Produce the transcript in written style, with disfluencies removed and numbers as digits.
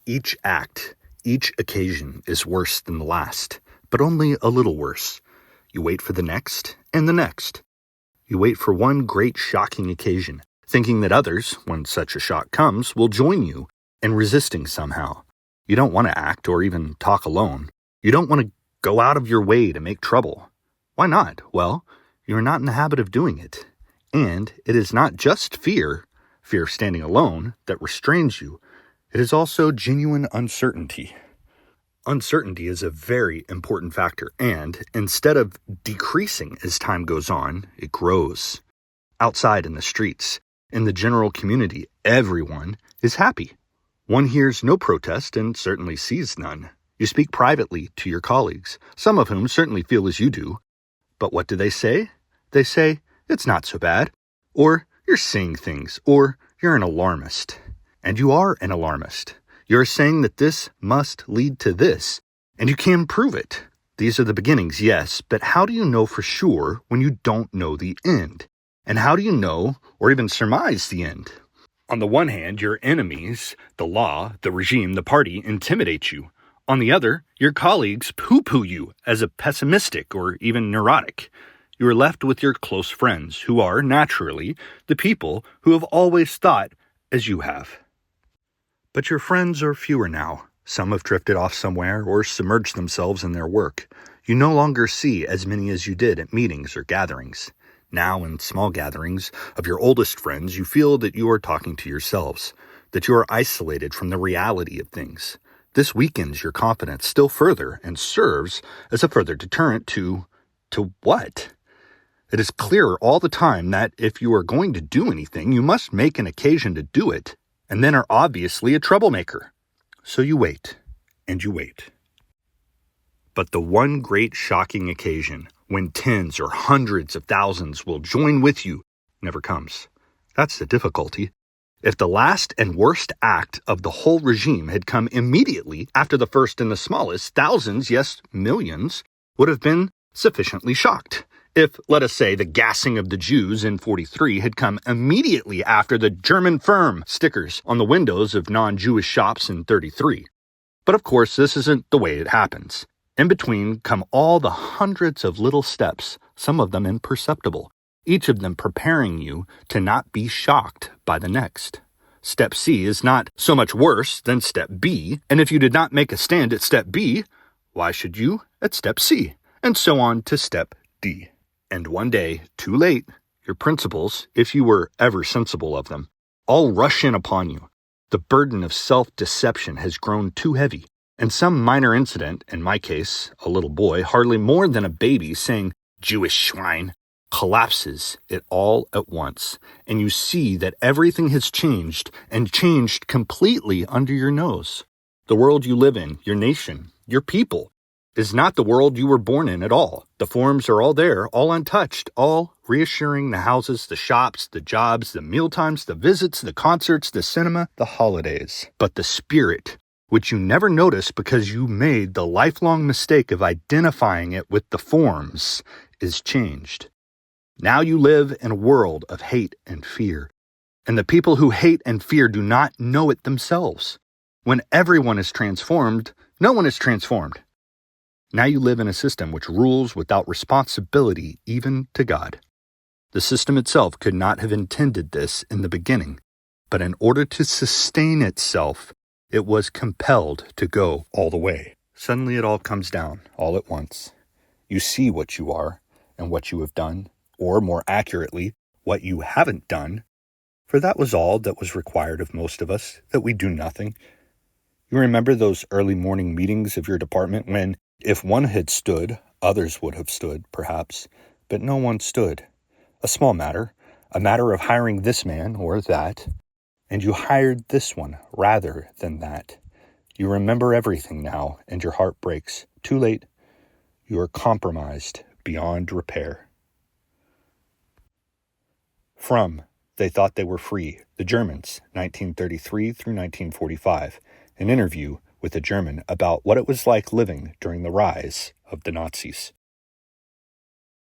Each act, each occasion is worse than the last, but only a little worse. You wait for the next and the next. You wait for one great shocking occasion, thinking that others, when such a shock comes, will join you in resisting somehow. You don't want to act or even talk alone. You don't want to go out of your way to make trouble. Why not? Well, you're not in the habit of doing it. And it is not just fear of standing alone, that restrains you. It is also genuine uncertainty. Uncertainty is a very important factor, and instead of decreasing as time goes on, it grows. Outside in the streets, in the general community, everyone is happy. One hears no protest and certainly sees none. You speak privately to your colleagues, some of whom certainly feel as you do. But what do they say? They say, it's not so bad, or you're seeing things, or you're an alarmist. And you are an alarmist. You're saying that this must lead to this, and you can prove it. These are the beginnings, yes, but how do you know for sure when you don't know the end? And how do you know, or even surmise the end? On the one hand, your enemies, the law, the regime, the party, intimidate you. On the other, your colleagues poo-poo you as a pessimistic or even neurotic. You are left with your close friends, who are, naturally, the people who have always thought as you have. But your friends are fewer now. Some have drifted off somewhere or submerged themselves in their work. You no longer see as many as you did at meetings or gatherings. Now, in small gatherings of your oldest friends, you feel that you are talking to yourselves, that you are isolated from the reality of things. This weakens your confidence still further and serves as a further deterrent to what? It is clearer all the time that if you are going to do anything, you must make an occasion to do it, and then are obviously a troublemaker. So you wait, and you wait. But the one great shocking occasion, when tens or hundreds of thousands will join with you, never comes. That's the difficulty. If the last and worst act of the whole regime had come immediately after the first and the smallest, thousands, yes, millions, would have been sufficiently shocked. If, let us say, the gassing of the Jews in 43 had come immediately after the German firm stickers on the windows of non-Jewish shops in 33. But of course, this isn't the way it happens. In between come all the hundreds of little steps, some of them imperceptible, each of them preparing you to not be shocked by the next. Step C is not so much worse than step B, and if you did not make a stand at step B, why should you at step C? And so on to step D. And one day, too late, your principles, if you were ever sensible of them, all rush in upon you. The burden of self-deception has grown too heavy, and some minor incident, in my case, a little boy, hardly more than a baby, saying, "Jewish swine," collapses it all at once, and you see that everything has changed, and changed completely under your nose. The world you live in, your nation, your people, is not the world you were born in at all. The forms are all there, all untouched, all reassuring: the houses, the shops, the jobs, the mealtimes, the visits, the concerts, the cinema, the holidays. But the spirit, which you never notice because you made the lifelong mistake of identifying it with the forms, is changed. Now you live in a world of hate and fear, and the people who hate and fear do not know it themselves. When everyone is transformed, no one is transformed. Now you live in a system which rules without responsibility even to God. The system itself could not have intended this in the beginning, but in order to sustain itself, it was compelled to go all the way. Suddenly it all comes down, all at once. You see what you are and what you have done, or more accurately, what you haven't done, for that was all that was required of most of us, that we do nothing. You remember those early morning meetings of your department when, if one had stood, others would have stood, perhaps, but no one stood. A small matter, a matter of hiring this man or that, and you hired this one rather than that. You remember everything now, and your heart breaks. Too late. You are compromised beyond repair. From They Thought They Were Free, The Germans, 1933 through 1945, an interview with a German about what it was like living during the rise of the Nazis.